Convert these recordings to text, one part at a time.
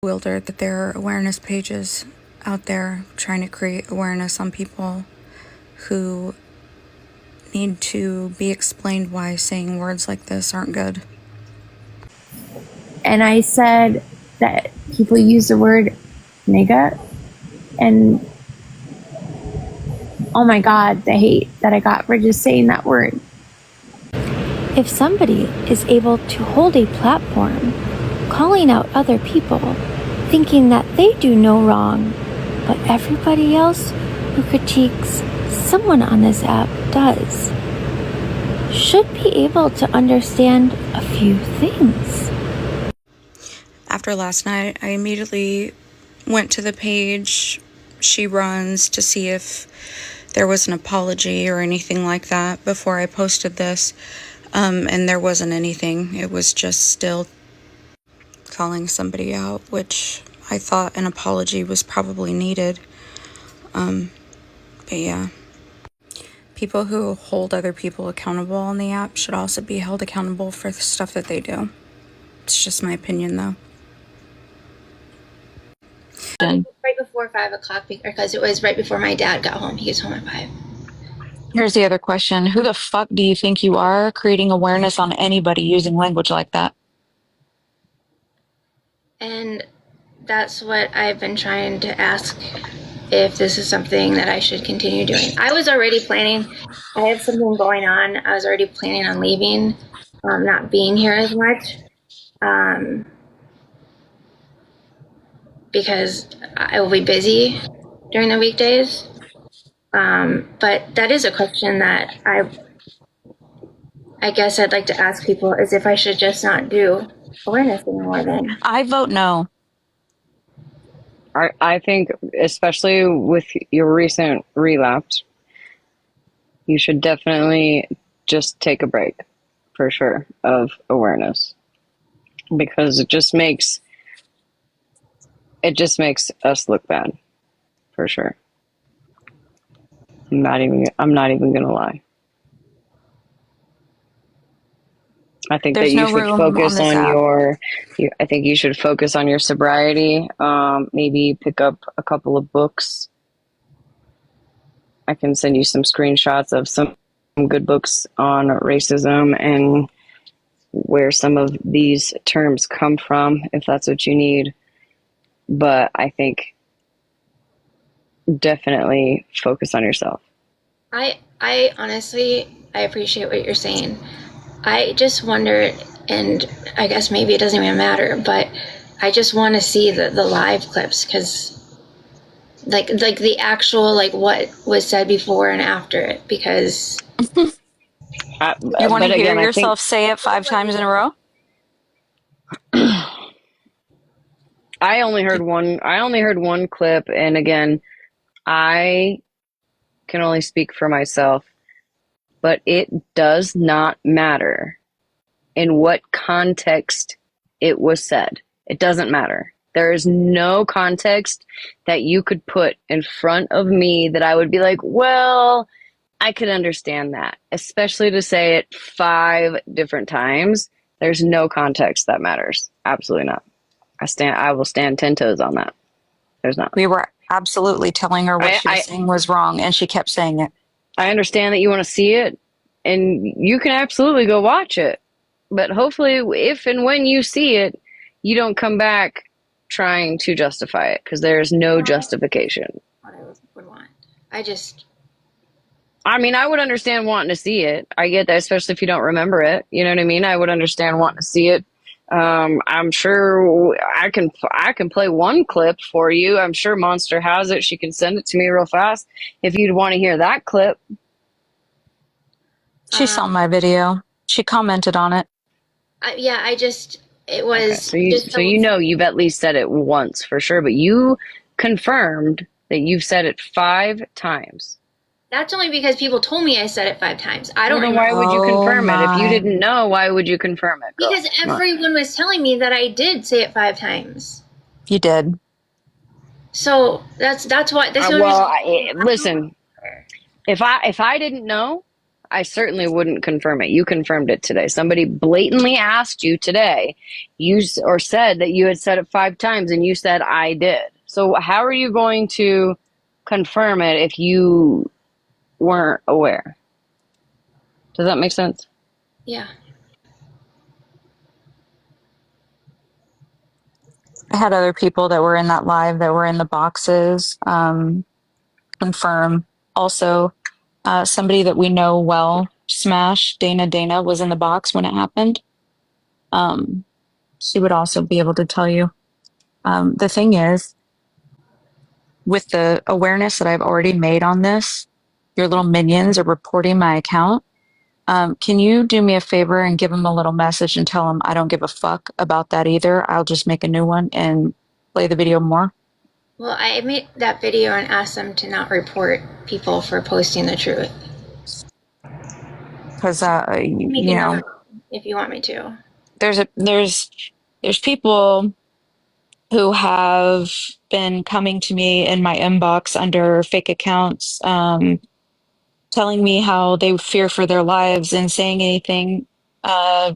Wilder, that there are awareness pages out there trying to create awareness on people who need to be explained why saying words like this aren't good. And I said that people use the word nigga, and oh my God, the hate that I got for just saying that word. If somebody is able to hold a platform, calling out other people, thinking that they do no wrong, but everybody else who critiques someone on this app does, should be able to understand a few things. After last night, I immediately went to the page she runs to see if there was an apology or anything like that before I posted this. And there wasn't anything. It was just still calling somebody out, which I thought an apology was probably needed. But yeah. People who hold other people accountable on the app should also be held accountable for the stuff that they do. It's just my opinion, though. Right before 5 o'clock, because it was right before my dad got home. He gets home at 5. Here's the other question. Who the fuck do you think you are creating awareness on anybody using language like that? And that's what I've been trying to ask, if this is something that I should continue doing. I was already planning. I have something going on. I was already planning on leaving, not being here as much, because I will be busy during the weekdays. But that is a question that I guess I'd like to ask people, is if I should just not do awareness anymore then. I vote no. I think, especially with your recent relapse, you should definitely just take a break, for sure, of awareness, because it just makes us look bad, for sure. I'm not even gonna lie. I think There's that you no should room focus on this app. I think you should focus on your sobriety. Maybe pick up a couple of books. I can send you some screenshots of some good books on racism and where some of these terms come from, if that's what you need. But I think definitely focus on yourself. I honestly, I appreciate what you're saying. I just wonder, and I guess maybe it doesn't even matter, but I just want to see the live clips, because like the actual, like what was said before and after it, because You want to hear yourself say it 5 times in a row? I only heard one clip, and again, I can only speak for myself, but it does not matter in what context it was said. It doesn't matter. There is no context that you could put in front of me that I would be like, well, I could understand that, especially to say it 5 different times. There's no context that matters. Absolutely not. I will stand 10 toes on that. There's not. We were absolutely telling her what she was saying was wrong, and she kept saying it. I understand that you want to see it, and you can absolutely go watch it. But hopefully, if and when you see it, you don't come back trying to justify it, because there's no justification. What I would want. I mean, I would understand wanting to see it. I get that, especially if you don't remember it. You know what I mean? I would understand wanting to see it. I'm sure I can play one clip for you. I'm sure Monster has it. She can send it to me real fast if you'd want to hear that clip. She saw my video. She commented on it. It was. Okay, so you know you've at least said it once for sure, but you confirmed that you've said it 5 times. That's only because people told me I said it 5 times. I don't know. Why would you confirm it? If you didn't know, why would you confirm it? Because everyone was telling me that I did say it 5 times. You did. So that's why. Listen, if I didn't know, I certainly wouldn't confirm it. You confirmed it today. Somebody blatantly asked you today, or said that you had said it 5 times, and you said I did. So how are you going to confirm it if you weren't aware? Does that make sense? Yeah. I had other people that were in that live that were in the boxes confirm. Also, somebody that we know well, Smash, Dana was in the box when it happened. She would also be able to tell you. The thing is, with the awareness that I've already made on this, your little minions are reporting my account. Can you do me a favor and give them a little message and tell them I don't give a fuck about that either? I'll just make a new one and play the video more. Well, I made that video and asked them to not report people for posting the truth. Because you know, if you want me to. there's people who have been coming to me in my inbox under fake accounts, telling me how they fear for their lives and saying anything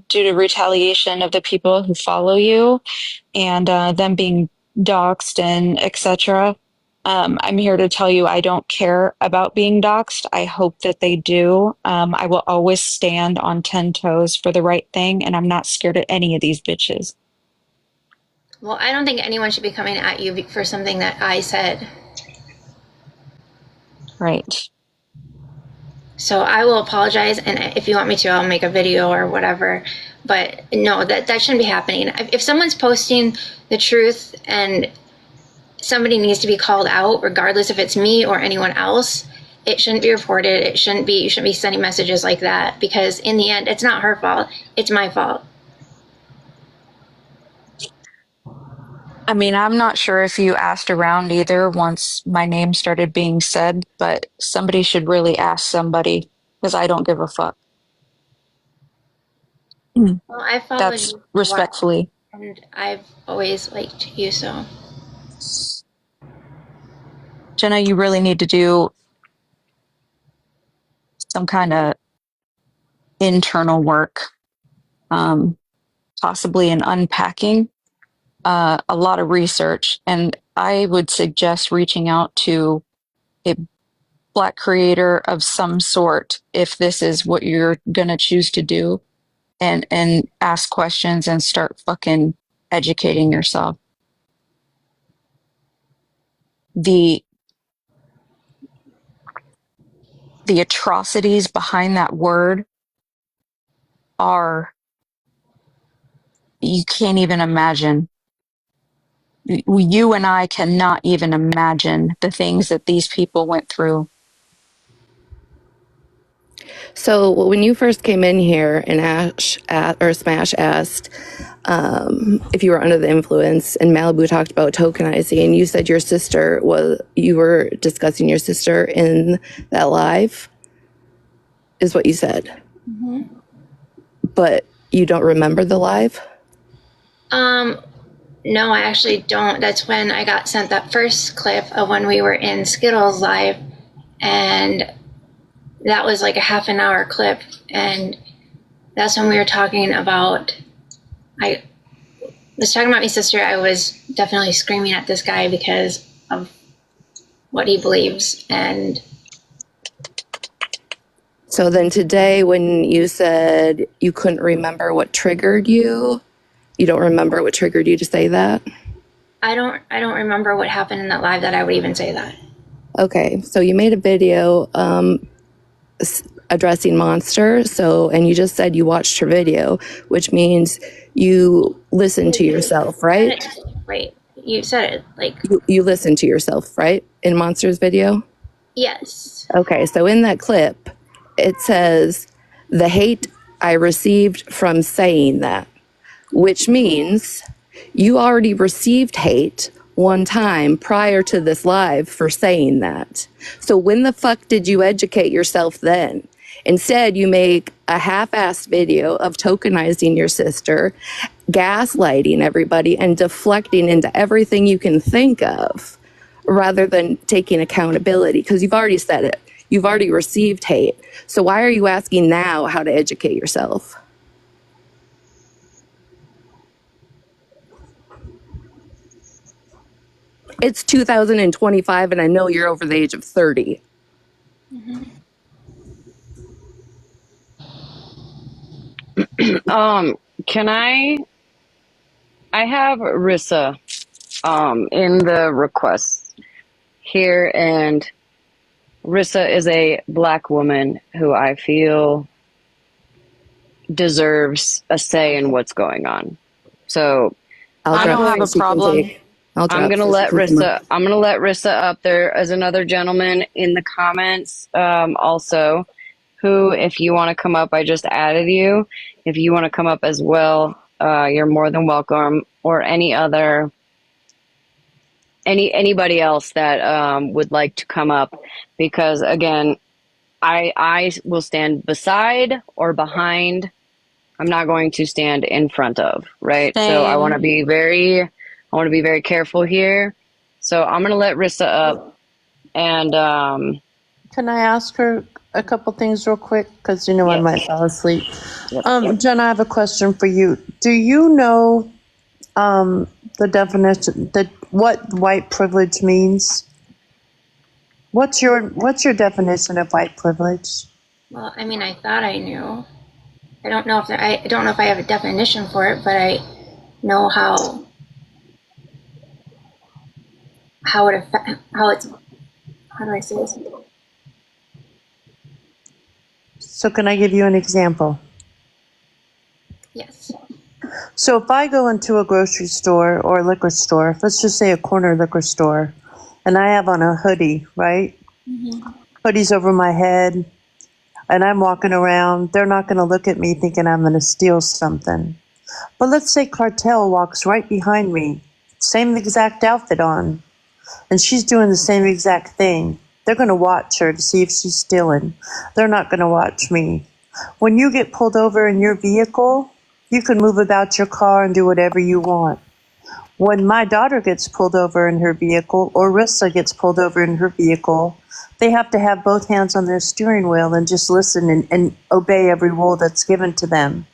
due to retaliation of the people who follow you and them being doxxed and etc. I'm here to tell you I don't care about being doxxed. I hope that they do. I will always stand on 10 toes for the right thing, and I'm not scared of any of these bitches. Well, I don't think anyone should be coming at you for something that I said. Right. So I will apologize, and if you want me to, I'll make a video or whatever. But no, that shouldn't be happening. If someone's posting the truth and somebody needs to be called out, regardless if it's me or anyone else, it shouldn't be reported. You shouldn't be sending messages like that, because in the end, it's not her fault. It's my fault. I mean, I'm not sure if you asked around either once my name started being said, but somebody should really ask somebody, because I don't give a fuck. Well, I followed That's you respectfully. and I've always liked you, so. Jenna, you really need to do some kind of internal work, possibly an unpacking, a lot of research. And I would suggest reaching out to a Black creator of some sort if this is what you're going to choose to do, and ask questions and start fucking educating yourself. The atrocities behind that word are, you can't even imagine. You and I cannot even imagine the things that these people went through. So when you first came in here and Smash asked if you were under the influence, and Malibu talked about tokenizing, you said you were discussing your sister in that live, is what you said. Mm-hmm. But you don't remember the live? No, I actually don't. That's when I got sent that first clip of when we were in Skittles live, and that was like a half an hour clip, and that's when we were talking about, I was talking about my sister. I was definitely screaming at this guy because of what he believes. And so then today, when you said you couldn't remember what triggered you, you don't remember what triggered you to say that? I don't remember what happened in that live that I would even say that. Okay, so you made a video addressing Monster, and you just said you watched her video, which means you listened to yourself, right? Right. You said it like... You listened to yourself, right? In Monster's video? Yes. Okay, so in that clip, it says, the hate I received from saying that, which means you already received hate one time prior to this live for saying that. So when the fuck did you educate yourself then? Instead, you make a half-assed video of tokenizing your sister, gaslighting everybody, and deflecting into everything you can think of, rather than taking accountability, because you've already said it. You've already received hate. So why are you asking now how to educate yourself? It's 2025 and I know you're over the age of 30. Can I have Rissa in the requests here, and Rissa is a Black woman who I feel deserves a say in what's going on. So I don't have a problem. I'm gonna let Rissa up. There is another gentleman in the comments also who, if you want to come up, I just added you. If you want to come up as well, you're more than welcome. Or anybody else that would like to come up, because again, I will stand beside or behind. I'm not going to stand in front of, right? Same. So I want to be very careful here. So I'm going to let Rissa up, and Can I ask her a couple things real quick? Because, I might fall asleep. Jen, I have a question for you. Do you know the definition, what white privilege means? What's your definition of white privilege? Well, I mean, I thought I knew. I don't know if I have a definition for it, but I know how do I say this? So can I give you an example? Yes. So if I go into a grocery store or a liquor store, let's just say a corner liquor store, and I have on a hoodie, right? Mm-hmm. Hoodie's over my head, and I'm walking around, they're not going to look at me thinking I'm going to steal something. But let's say Cartel walks right behind me, same exact outfit on, and she's doing the same exact thing. They're going to watch her to see if she's stealing. They're not going to watch me. When you get pulled over in your vehicle, you can move about your car and do whatever you want. When my daughter gets pulled over in her vehicle, or Rissa gets pulled over in her vehicle, they have to have both hands on their steering wheel and just listen and obey every rule that's given to them.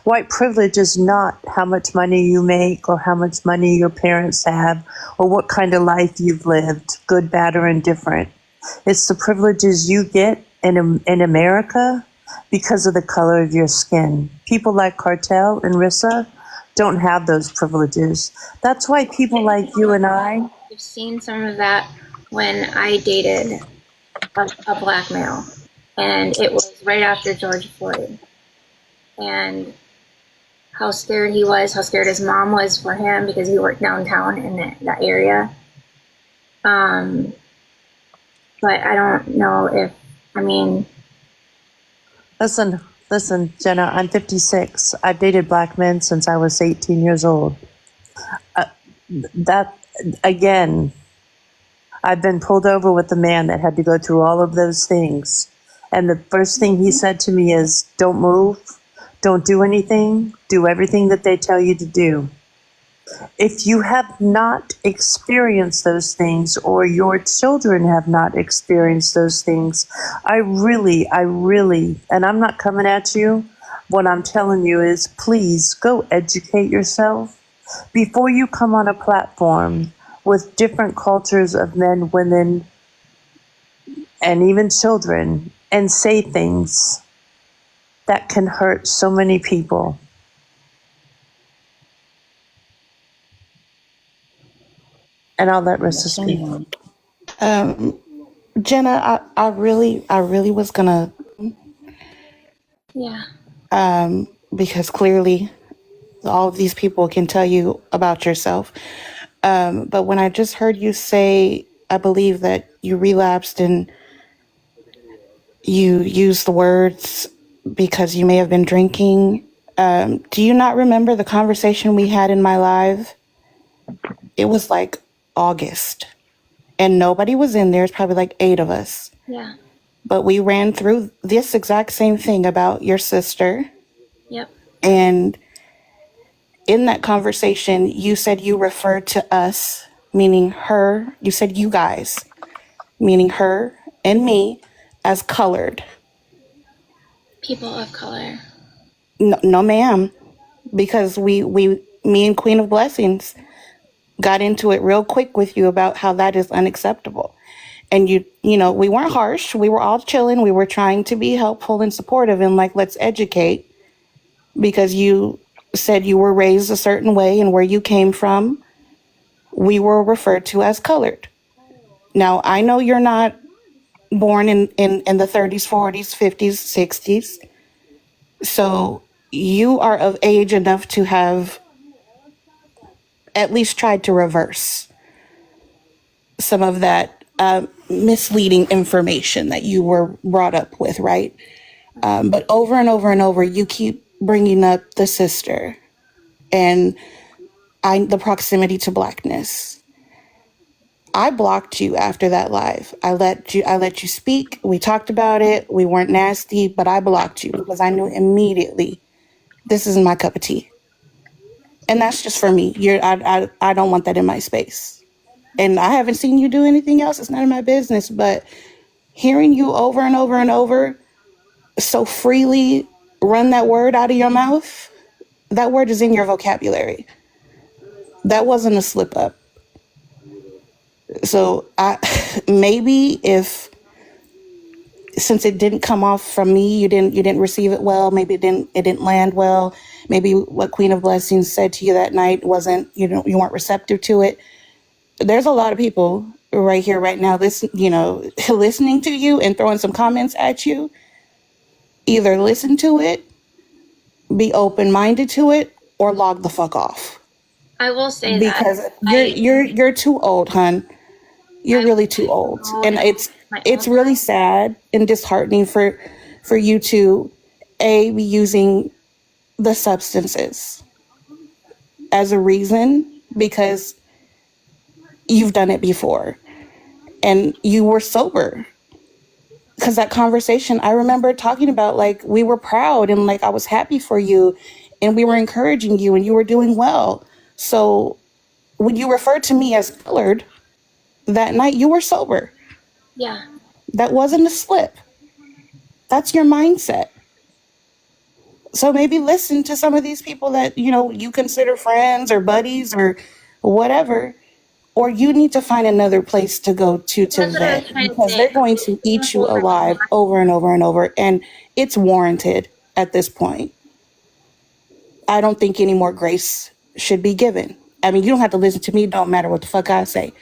White privilege is not how much money you make or how much money your parents have or what kind of life you've lived, good, bad, or indifferent. It's the privileges you get in America because of the color of your skin. People like Cartel and Rissa don't have those privileges. That's why people like you and I... I've seen some of that when I dated a Black male, and it was right after George Floyd. And how scared he was, how scared his mom was for him because he worked downtown in that area. But I don't know if, Listen, Jenna, I'm 56. I've dated Black men since I was 18 years old. Again, I've been pulled over with a man that had to go through all of those things. And the first thing he said to me is, don't move, don't do anything, do everything that they tell you to do. If you have not experienced those things or your children have not experienced those things, I really, and I'm not coming at you, what I'm telling you is please go educate yourself before you come on a platform with different cultures of men, women, and even children and say things that can hurt so many people. And I'll let Rissa speak. Jenna, I really was gonna, yeah. because clearly all of these people can tell you about yourself. But when I just heard you say, I believe that you relapsed and you used the words because you may have been drinking. Do you not remember the conversation we had in my live? It was like August. And nobody was in there. It's probably like 8 of us. Yeah. But we ran through this exact same thing about your sister. Yep. And in that conversation, you said you referred to us, meaning her. You said you guys, meaning her and me, as colored. People of color. No, no ma'am, because me and Queen of Blessings got into it real quick with you about how that is unacceptable. And you know, we weren't harsh. We were all chilling. We were trying to be helpful and supportive and like, let's educate, because you said you were raised a certain way and where you came from, we were referred to as colored. Now, I know you're not born in the 30s, 40s, 50s, 60s. So you are of age enough to have at least tried to reverse some of that misleading information that you were brought up with, right? But over and over and over, you keep bringing up the sister and the proximity to blackness. I blocked you after that live. I let you speak. We talked about it. We weren't nasty, but I blocked you because I knew immediately this isn't my cup of tea. And that's just for me. I don't want that in my space. And I haven't seen you do anything else. It's none of my business. But hearing you over and over and over so freely run that word out of your mouth, that word is in your vocabulary. That wasn't a slip up. So maybe if, since it didn't come off from me, you didn't receive it well. Maybe it didn't land well. Maybe what Queen of Blessings said to you that night wasn't, you weren't receptive to it. There's a lot of people right here, right now, listening to you and throwing some comments at you. Either listen to it, be open-minded to it, or log the fuck off. I will say because that you're too old, hun. You're really too old, and it's really sad and disheartening for you to be using the substances as a reason, because you've done it before and you were sober. Because that conversation, I remember talking about, like, we were proud and like I was happy for you and we were encouraging you and you were doing well. So when you referred to me as colored that night, you were sober. Yeah. That wasn't a slip. That's your mindset. So maybe listen to some of these people that, you consider friends or buddies or whatever, or you need to find another place to go to vent, because they're going to eat you alive over and over and over. And it's warranted at this point. I don't think any more grace should be given. I mean, you don't have to listen to me. It don't matter what the fuck I say.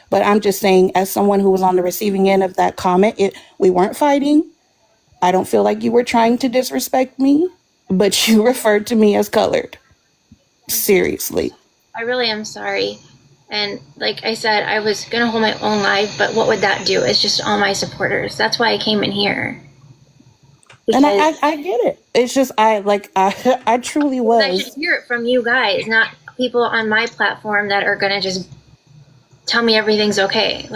But I'm just saying, as someone who was on the receiving end of that comment, we weren't fighting. I don't feel like you were trying to disrespect me, but you referred to me as colored. Seriously. I really am sorry. And like I said, I was going to hold my own live, but what would that do? It's just all my supporters. That's why I came in here. And I get it. It's just, I truly was. I should hear it from you guys, not people on my platform that are going to just tell me everything's okay.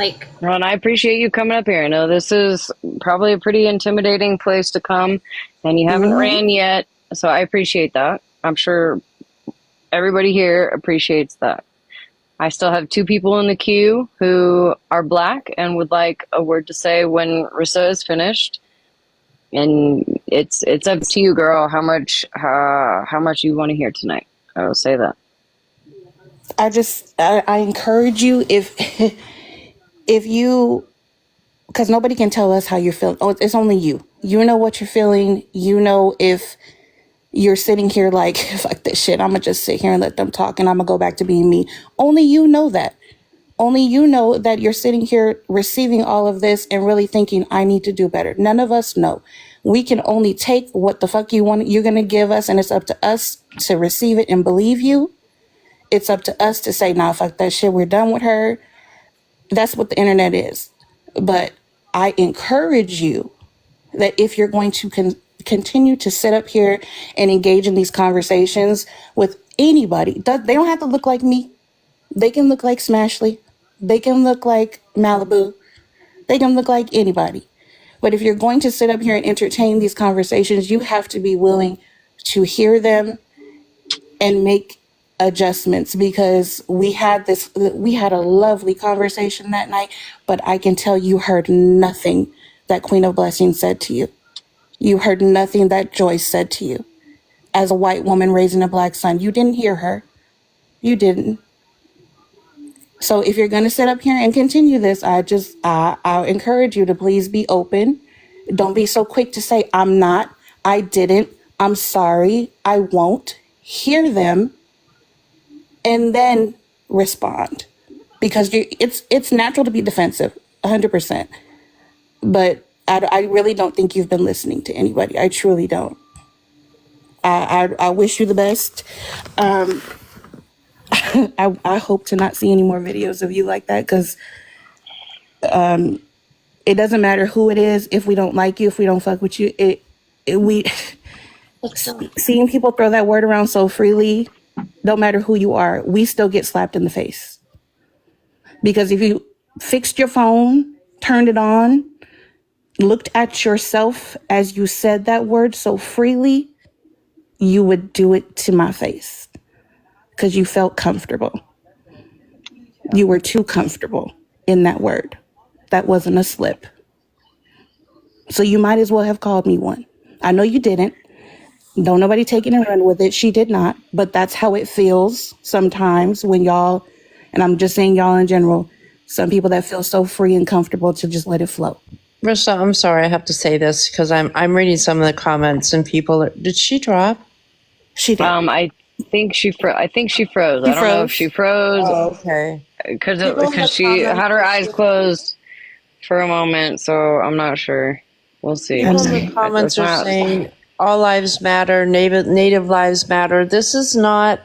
Well, and I appreciate you coming up here. I know this is probably a pretty intimidating place to come, and you haven't ran yet, so I appreciate that. I'm sure everybody here appreciates that. I still have 2 people in the queue who are Black and would like a word to say when Rissa is finished. And it's up to you, girl, how much you want to hear tonight. I will say that. I encourage you, if you, because nobody can tell us how you're feeling. Oh, it's only you. You know what you're feeling. You know, if you're sitting here like, fuck this shit, I'm going to just sit here and let them talk and I'm going to go back to being me. Only you know that. Only you know that you're sitting here receiving all of this and really thinking, I need to do better. None of us know. We can only take what the fuck you're going to give us, and it's up to us to receive it and believe you. It's up to us to say, nah, fuck that shit, we're done with her. That's what the internet is. But I encourage you that if you're going to continue to sit up here and engage in these conversations with anybody, they don't have to look like me. They can look like Smashley. They can look like Malibu. They can look like anybody. But if you're going to sit up here and entertain these conversations, you have to be willing to hear them and make adjustments, because we had a lovely conversation that night, but I can tell you heard nothing that Queen of Blessings said to you. You heard nothing that Joyce said to you. As a white woman raising a black son, you didn't hear her. You didn't. So if you're going to sit up here and continue this, I'll encourage you to please be open. Don't be so quick to say, I'm not, I didn't, I'm sorry, I won't. Hear them and then respond. Because it's natural to be defensive, 100%. But I really don't think you've been listening to anybody. I truly don't. I wish you the best. I hope to not see any more videos of you like that, because it doesn't matter who it is. If we don't like you, if we don't fuck with you, seeing people throw that word around so freely, don't matter who you are, we still get slapped in the face. Because if you fixed your phone, turned it on, looked at yourself as you said that word so freely, you would do it to my face because you felt comfortable. You were too comfortable in that word. That wasn't a slip. So you might as well have called me one. I know you didn't. Don't nobody take it and run with it. She did not. But that's how it feels sometimes when y'all, and I'm just saying y'all in general, some people that feel so free and comfortable to just let it flow. Marissa, I'm sorry, I have to say this because I'm reading some of the comments and people. Did she drop? She did. I think she froze. I don't know if she froze. Oh, okay. Because she had her eyes closed for a moment, so I'm not sure. We'll see. People in the comments are saying all lives matter, native lives matter. This is not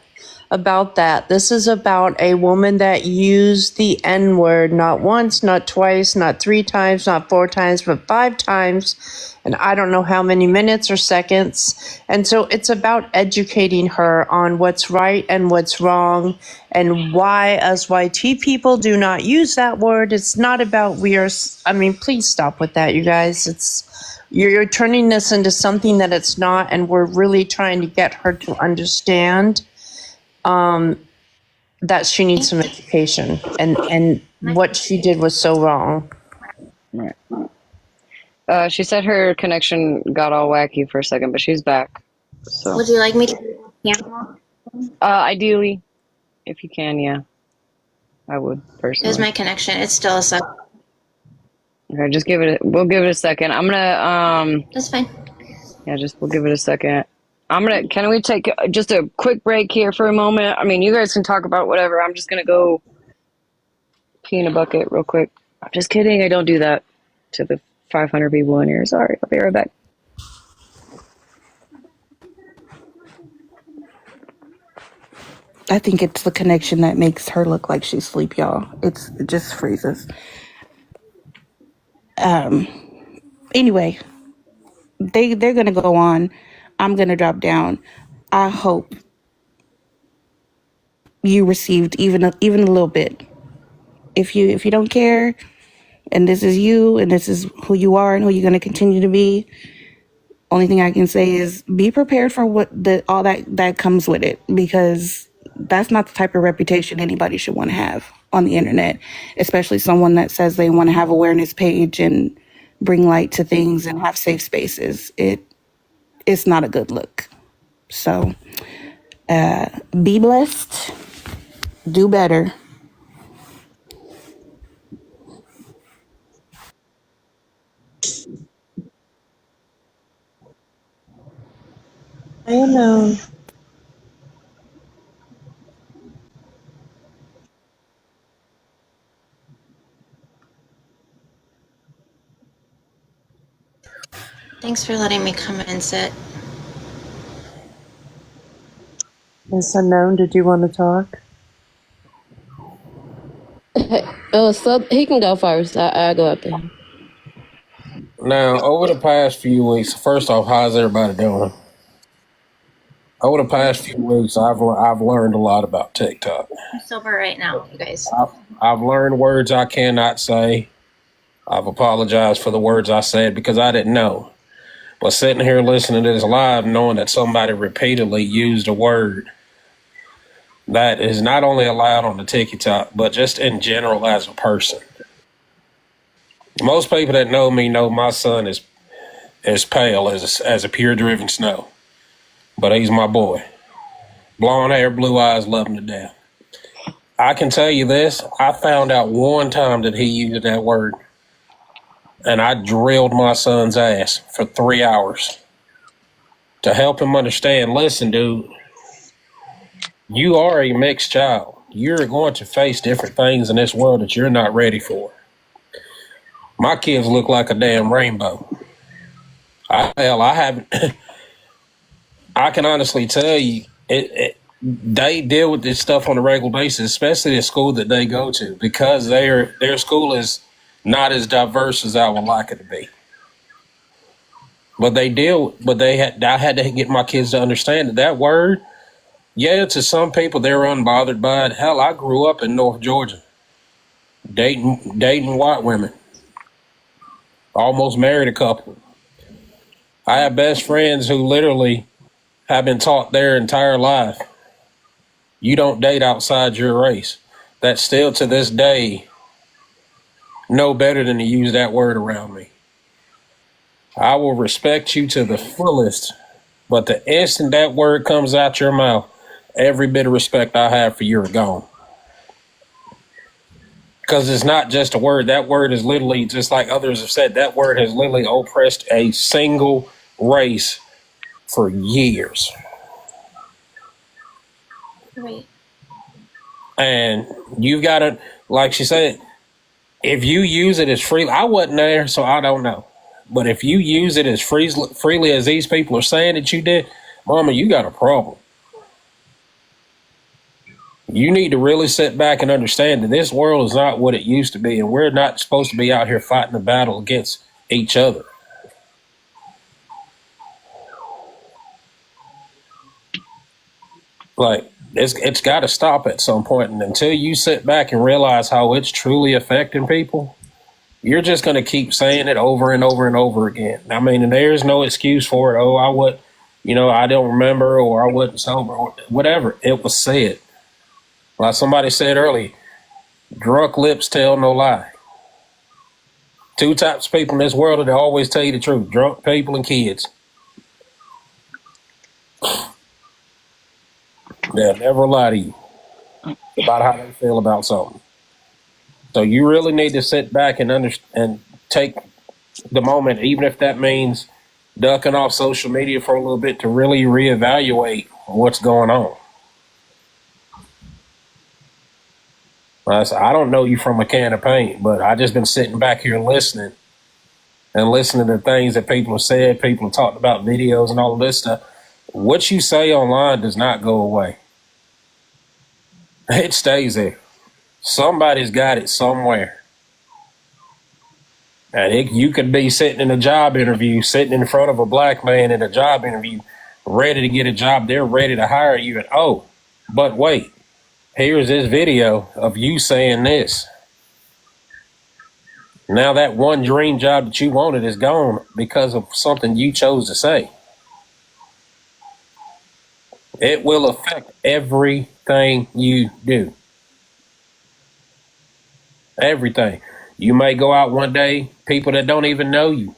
about that. This is about a woman that used the N-word not once, not twice, not 3 times, not 4 times, but 5 times. And I don't know how many minutes or seconds. And so it's about educating her on what's right and what's wrong and why us YT people do not use that word. It's not about please stop with that, you guys. You're turning this into something that it's not, and we're really trying to get her to understand that she needs some education, and what she did was so wrong. Right. She said her connection got all wacky for a second, but she's back. So. Would you like me to? Ideally, if you can, yeah, I would personally. There's my connection. It's still a suck. Okay, we'll give it a second. I'm gonna That's fine. Yeah, we'll give it a second. Can we take just a quick break here for a moment? I mean, you guys can talk about whatever. I'm just gonna go pee in a bucket real quick. I'm just kidding. I don't do that to the 500 people in here. Sorry. I'll be right back. I think it's the connection that makes her look like she's asleep, y'all. It just freezes. Anyway, they're gonna go on. I'm gonna drop down. I hope you received even a little bit. If you don't care, and this is you, and this is who you are, and who you're gonna continue to be, only thing I can say is be prepared for all that comes with it, because that's not the type of reputation anybody should want to have on the internet, especially someone that says they want to have awareness page and bring light to things and have safe spaces. It's not a good look. So be blessed, do better. I know. Thanks for letting me come and sit. Miss Unknown, did you want to talk? So he can go first. I'll go up there. Now, over the past few weeks, first off, how's everybody doing? Over the past few weeks, I've learned a lot about TikTok. I'm sober right now, you guys. I've learned words I cannot say. I've apologized for the words I said because I didn't know. But sitting here listening to this live, knowing that somebody repeatedly used a word that is not only allowed on the TikTok, but just in general as a person. Most people that know me know my son is as pale as a pure driven snow. But he's my boy. Blonde hair, blue eyes, love him to death. I can tell you this, I found out one time that he used that word, and I drilled my son's ass for 3 hours to help him understand, listen, dude, you are a mixed child. You're going to face different things in this world that you're not ready for. My kids look like a damn rainbow. I haven't. I can honestly tell you, they deal with this stuff on a regular basis, especially the school that they go to, because their school is not as diverse as I would like it to be. But I had to get my kids to understand that word. Yeah, to some people they're unbothered by it. Hell, I grew up in North Georgia, dating white women. Almost married a couple. I have best friends who literally have been taught their entire life, you don't date outside your race. That still to this day know better than to use that word around me. I will respect you to the fullest, but the instant that word comes out your mouth, every bit of respect I have for you are gone. Because it's not just a word. That word is literally, just like others have said, that word has literally oppressed a single race for years. Right. And you've got to, like she said, if you use it as freely, I wasn't there, so I don't know. But if you use it as freely as these people are saying that you did, Mama, you got a problem. You need to really sit back and understand that this world is not what it used to be, and we're not supposed to be out here fighting a battle against each other. Like, it's got to stop at some point, and until you sit back and realize how it's truly affecting people, you're just going to keep saying it over and over and over again. I mean, and there's no excuse for it. Oh, I don't remember, or I wasn't sober, or whatever. It was said. Like somebody said earlier, drunk lips tell no lie. Two types of people in this world that always tell you the truth: drunk people and kids. They'll never lie to you about how they feel about something. So you really need to sit back and take the moment, even if that means ducking off social media for a little bit, to really reevaluate what's going on. I don't know you from a can of paint, but I just been sitting back here listening to things that people have said, people have talked about, videos and all of this stuff. What you say online does not go away. It stays there. Somebody's got it somewhere. And you could be sitting in a job interview, sitting in front of a black man in a job interview, ready to get a job. They're ready to hire you. And but wait, here's this video of you saying this. Now that one dream job that you wanted is gone because of something you chose to say. It will affect everything you do. Everything. You may go out one day, people that don't even know you.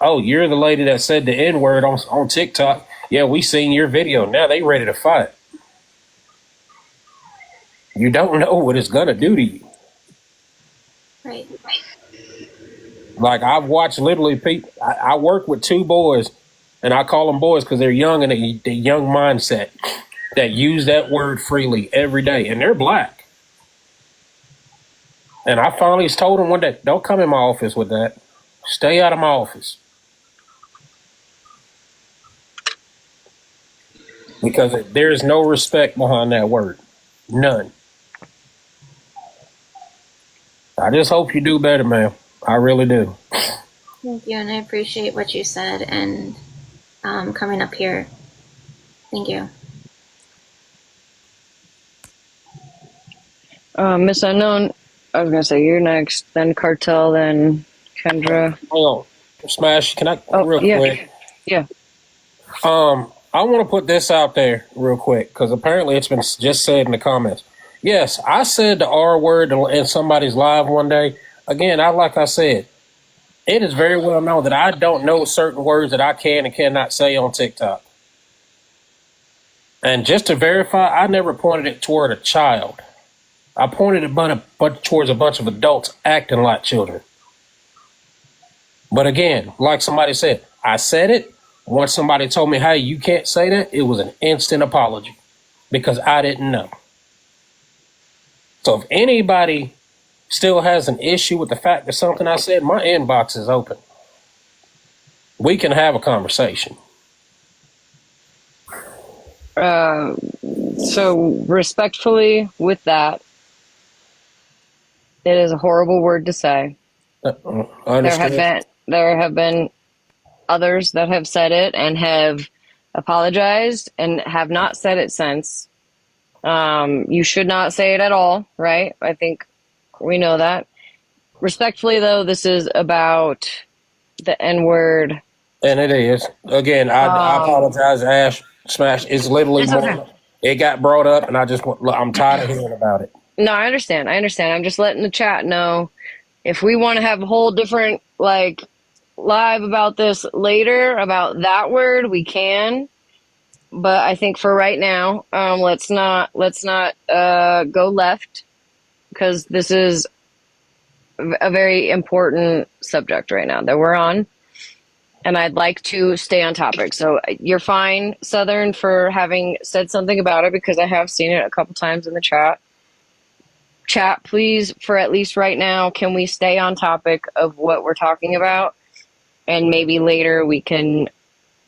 Oh, you're the lady that said the N-word on TikTok. Yeah, we seen your video. Now they ready to fight. You don't know what it's going to do to you. Right. Like, I've watched literally people. I work with two boys, and I call them boys because they're young and the young mindset that use that word freely every day, and they're black. And I finally told them one day, don't come in my office with that. Stay out of my office. Because there is no respect behind that word. None. I just hope you do better, ma'am. I really do. Thank you, and I appreciate what you said and coming up here. Thank you. Miss Unknown, I was gonna say you're next, then Cartel, then Kendra. Hold on. Smash, can I real quick? Yeah. I want to put this out there real quick because apparently it's been just said in the comments. Yes, I said the R word in somebody's live one day. Again, like I said, It is very well known that I don't know certain words that I can and cannot say on TikTok. And just to verify, I never pointed it toward a child. I pointed it towards a bunch of adults acting like children. But again, like somebody said, I said it. Once somebody told me, hey, you can't say that, it was an instant apology because I didn't know. So if anybody still has an issue with the fact that something I said, my inbox is open. We can have a conversation. So respectfully, with that, it is a horrible word to say. I understand. There have been others that have said it and have apologized and have not said it since. You should not say it at all, right? I think we know that. Respectfully, though, this is about the N-word. And it is. Again, I apologize, Ash. Smash. It's literally It's more. okay. It got brought up, and I'm tired of hearing about it. No, I understand. I'm just letting the chat know. If we want to have a whole different, like, live about this later, about that word, we can. But I think for right now, let's not go left, because this is a very important subject right now that we're on. And I'd like to stay on topic. So you're fine, Southern, for having said something about it, because I have seen it a couple times in the chat. Chat, please, for at least right now, can we stay on topic of what we're talking about? And maybe later we can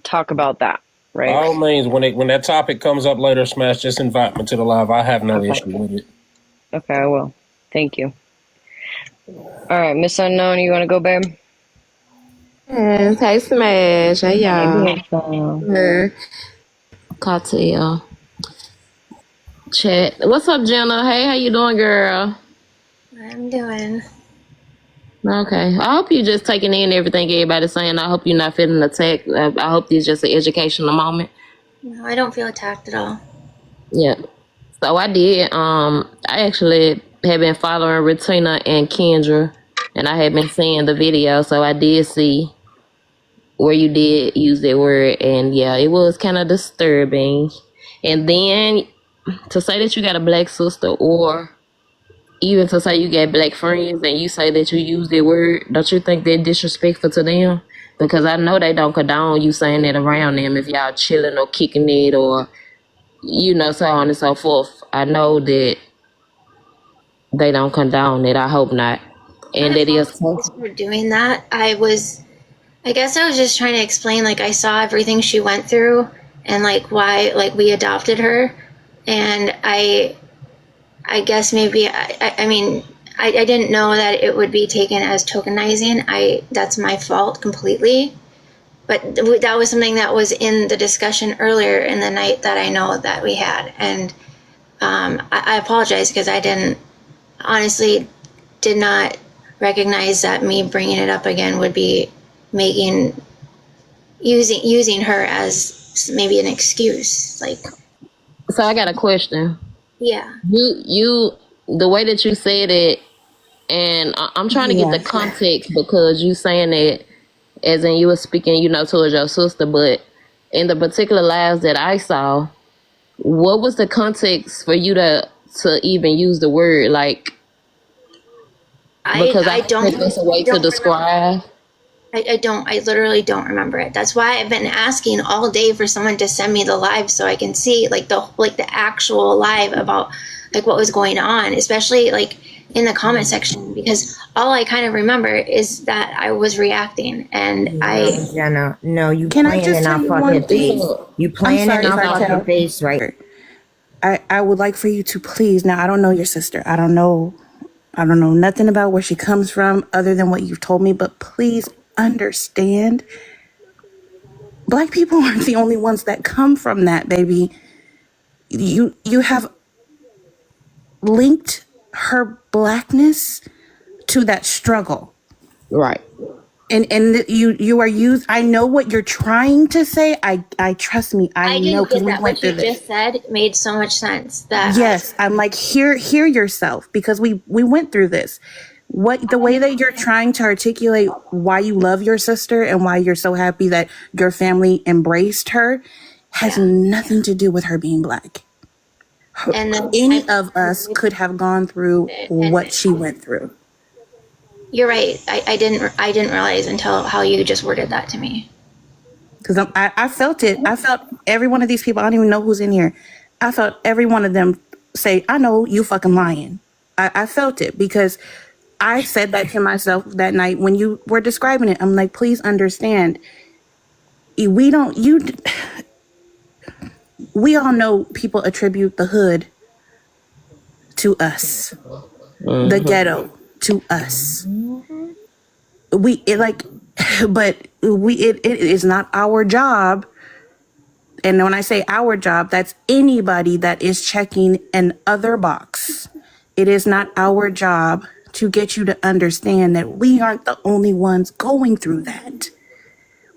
talk about that, right? By all means, when that topic comes up later, Smash, just invite me to the live. I have no issue with it. Okay, I will. Thank you. All right, Miss Unknown, you want to go, babe? Hey, Smash. Hey, y'all. Hey, Cartel. Chat. What's up, Jenna? Hey, how you doing, girl? I'm doing. Okay. I hope you just taking in everything everybody's saying. I hope you're not feeling attacked. I hope this is just an educational moment. No, I don't feel attacked at all. Yeah. So I did. I actually have been following Retina and Kendra, and I had been seeing the video, so I did see where you did use that word, and yeah, it was kind of disturbing. And then to say that you got a black sister, or even to say you got black friends and you say that you use that word, don't you think they're disrespectful to them? Because I know they don't condone you saying that around them if y'all chilling or kicking it or, so on and so forth. I know that they don't condone it. I hope not. And that is For doing that, I guess I was just trying to explain, like, I saw everything she went through and, like, why, like, we adopted her. And I guess maybe, I mean, I didn't know that it would be taken as tokenizing. That's my fault completely. But that was something that was in the discussion earlier in the night that I know that we had. And I apologize because I honestly did not recognize that me bringing it up again would be using her as maybe an excuse. Like, so I got a question. yeah. You the way that you said it, and I'm trying to get the context, because you saying it as in you were speaking, towards your sister, but in the particular lives that I saw, what was the context for you to even use the word? Like, because I don't think that's a way to describe. I literally don't remember it. That's why I've been asking all day for someone to send me the live so I can see the actual live about like what was going on, especially like in the comment section, because all I kind of remember is that I was reacting and Jenna, no, you Can I playing just in tell our you fucking one face. thing? You playing in our fucking face, right? I would like for you to please, now I don't know your sister. I don't know nothing about where she comes from other than what you've told me, but please understand, Black people aren't the only ones that come from that, baby. You have linked her Blackness to that struggle. Right. And you are used. I know what you're trying to say. I trust me. I know, because we went through this. What you just said made so much sense. That yes, I'm like, hear yourself, because we went through this. the way that you're trying to articulate why you love your sister and why you're so happy that your family embraced her has nothing to do with her being black. And then Any of us could have gone through what she went through. You're right. I didn't realize until how you just worded that to me. Because I felt it. I felt every one of these people. I don't even know who's in here. I felt every one of them say, "I know you fucking lying." I felt it because I said that to myself that night when you were describing it. I'm like, please understand. We all know people attribute the hood to us, the ghetto to us. It is not our job. And when I say our job, that's anybody that is checking an other box. It is not our job to get you to understand that we aren't the only ones going through that.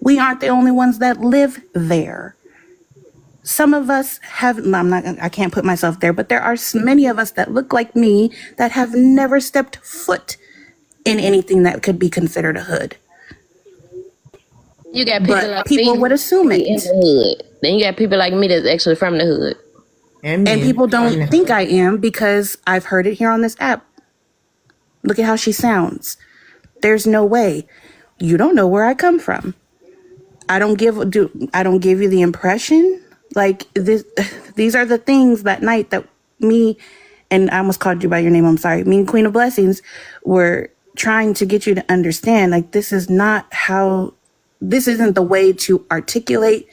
We aren't the only ones that live there. Some of us I can't put myself there, but there are many of us that look like me that have never stepped foot in anything that could be considered a hood. You got people But like people me would assume in it. the hood. Then you got people like me that's actually from the hood. And people don't think I am because I've heard it here on this app. Look at how she sounds. There's no way. You don't know where I come from. I don't give you the impression like this. These are the things that night that me and I almost called you by your name. I'm sorry. Me and Queen of Blessings were trying to get you to understand. Like this isn't the way to articulate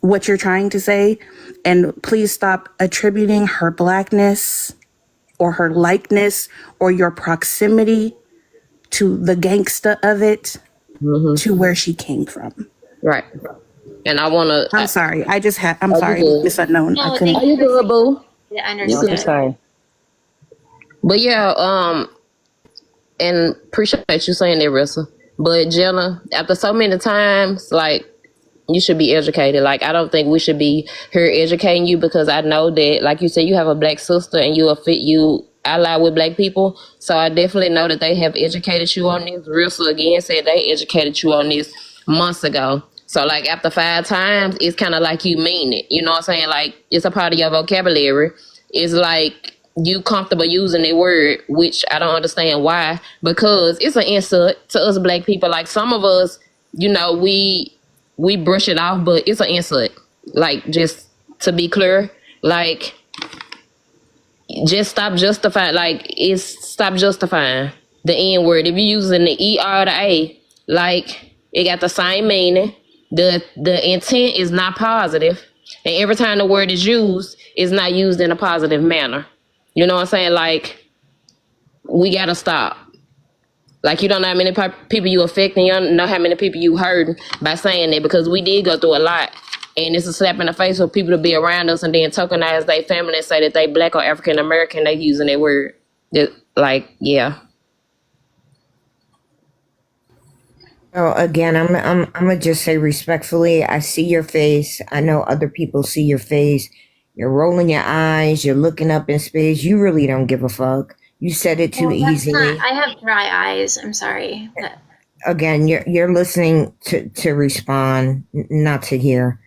what you're trying to say. And please stop attributing her blackness or her likeness or your proximity to the gangsta of it to where she came from. Right. And I want to... I'm sorry. I'm sorry, Miss Unknown. No, I couldn't. Are you good, boo? I understood. But yeah, and appreciate you saying that, Rissa. But Jenna, after so many times, like, you should be educated. Like, I don't think we should be here educating you because I know that, like you said, you have a black sister and you ally with black people. So I definitely know that they have educated you on this. Rissa again said they educated you on this months ago. So like after 5 times, it's kind of like you mean it. You know what I'm saying? Like it's a part of your vocabulary. It's like you comfortable using the word, which I don't understand why, because it's an insult to us black people. Like some of us, you know, we brush it off, but it's an insult. Like just to be clear, like just stop justifying. Stop justifying the N word. If you're using the ER or the A, like it got the same meaning. The intent is not positive, and every time the word is used, it's not used in a positive manner. You know what I'm saying? Like we gotta stop. Like you don't know how many people you affecting. You don't know how many people you hurting by saying that, because we did go through a lot. And it's a slap in the face for people to be around us and then tokenize their family and say that they black or African American. They using that word. Like, yeah. Oh, again, I'm gonna just say respectfully, I see your face. I know other people see your face. You're rolling your eyes. You're looking up in space. You really don't give a fuck. You said it too easily. I have dry eyes. I'm sorry. Again, you're listening to respond, not to hear.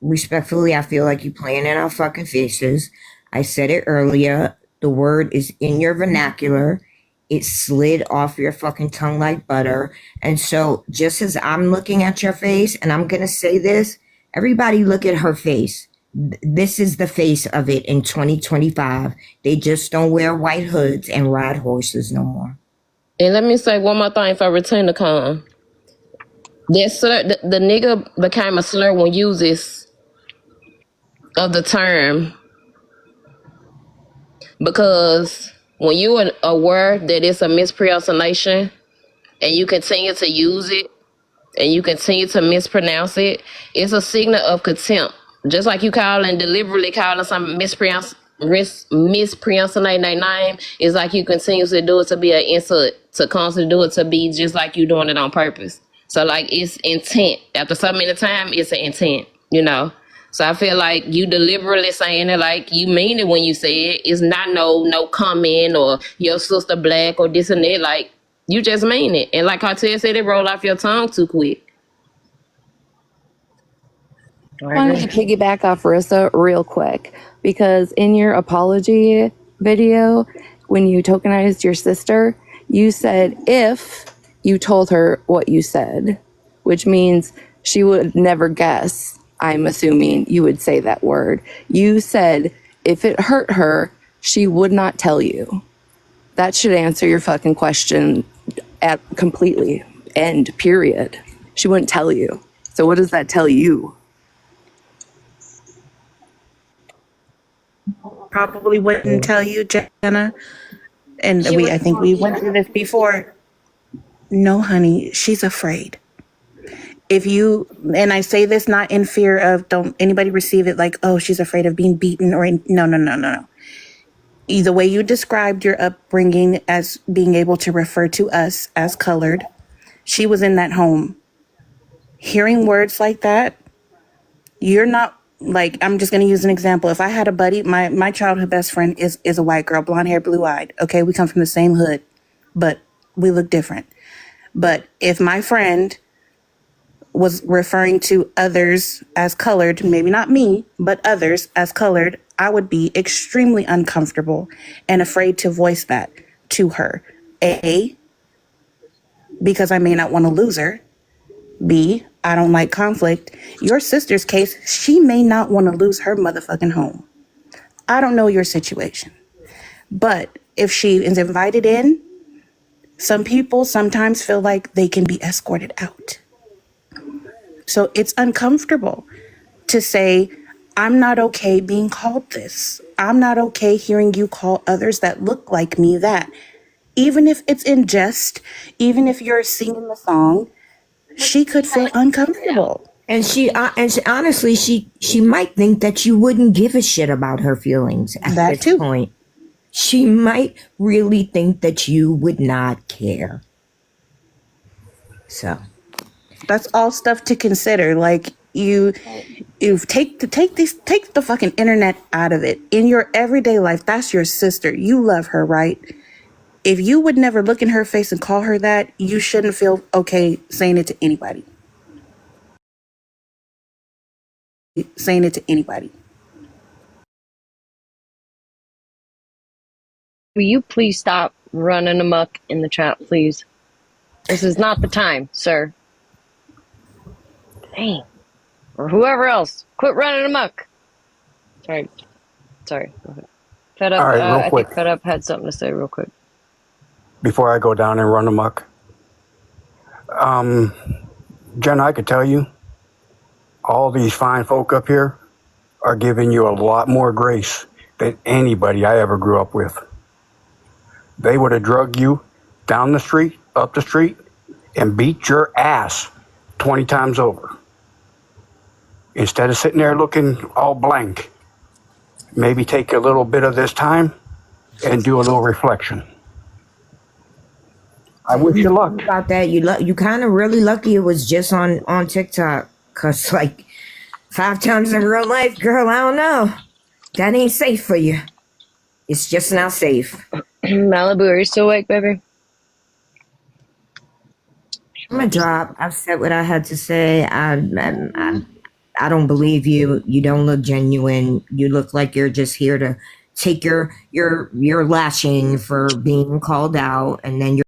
Respectfully, I feel like you're playing in our fucking faces. I said it earlier. The word is in your vernacular. It slid off your fucking tongue like butter. And so just as I'm looking at your face, and I'm going to say this, everybody look at her face. This is the face of it in 2025. They just don't wear white hoods and ride horses no more. And let me say one more thing for return to con. That slur, the nigga became a slur when uses of the term, because when you are aware that it's a mispronunciation and you continue to use it and you continue to mispronounce it, it's a signal of contempt. Just like you deliberately calling something mispronouncing their name, it's like you continue to do it to be an insult, to constantly do it to be just like you doing it on purpose. So like it's intent. After so many times, it's an intent, you know. So I feel like you deliberately saying it, like you mean it when you say it. It's not no comment or your sister black or this and that. Like you just mean it. And like Cartel said, it rolled off your tongue too quick. I wanted to piggyback off Rissa real quick because in your apology video, when you tokenized your sister, you said if you told her what you said, which means she would never guess. I'm assuming you would say that word. You said if it hurt her, she would not tell you. That should answer your fucking question at completely. End, period. She wouldn't tell you. So what does that tell you? Probably wouldn't tell you, Jenna. And I think we went through this before. No, honey, she's afraid. If you, and I say this not in fear of, don't anybody receive it like, oh, she's afraid of being beaten or, no. The way you described your upbringing as being able to refer to us as colored, she was in that home. Hearing words like that, you're not, like, I'm just going to use an example. If I had a buddy, my childhood best friend is a white girl, blonde hair, blue eyed. Okay, we come from the same hood, but we look different. But if my friend was referring to others as colored, maybe not me, but others as colored, I would be extremely uncomfortable and afraid to voice that to her. A, because I may not want to lose her. B, I don't like conflict. Your sister's case, she may not want to lose her motherfucking home. I don't know your situation. But if she is invited in, some people sometimes feel like they can be escorted out. So it's uncomfortable to say, I'm not okay being called this. I'm not okay hearing you call others that look like me that. Even if it's in jest, even if you're singing the song, she could feel uncomfortable. And she honestly, she might think that you wouldn't give a shit about her feelings at That this too. point. She might really think that you would not care. So that's all stuff to consider. Like you take the fucking internet out of it. In your everyday life, that's your sister. You love her, right? If you would never look in her face and call her that, you shouldn't feel okay saying it to anybody. Saying it to anybody. Will you please stop running amok in the chat, please? This is not the time, sir. Dang. Or whoever else. Quit running amok. Sorry. Fed Up, All right, real I quick. think Fed Up had something to say real quick. Before I go down and run amok. Jenna, I could tell you, all these fine folk up here are giving you a lot more grace than anybody I ever grew up with. They would have drugged you down the street, up the street, and beat your ass 20 times over. Instead of sitting there looking all blank, maybe take a little bit of this time and do a little reflection. I wish you luck. about that, you kind of really lucky it was just on TikTok, cause like 5 times in real life, girl, I don't know. That ain't safe for you. It's just not safe. Malibu, are you still awake, baby? I'm gonna drop. I've said what I had to say. I don't believe you. You don't look genuine. You look like you're just here to take your lashing for being called out, and then you're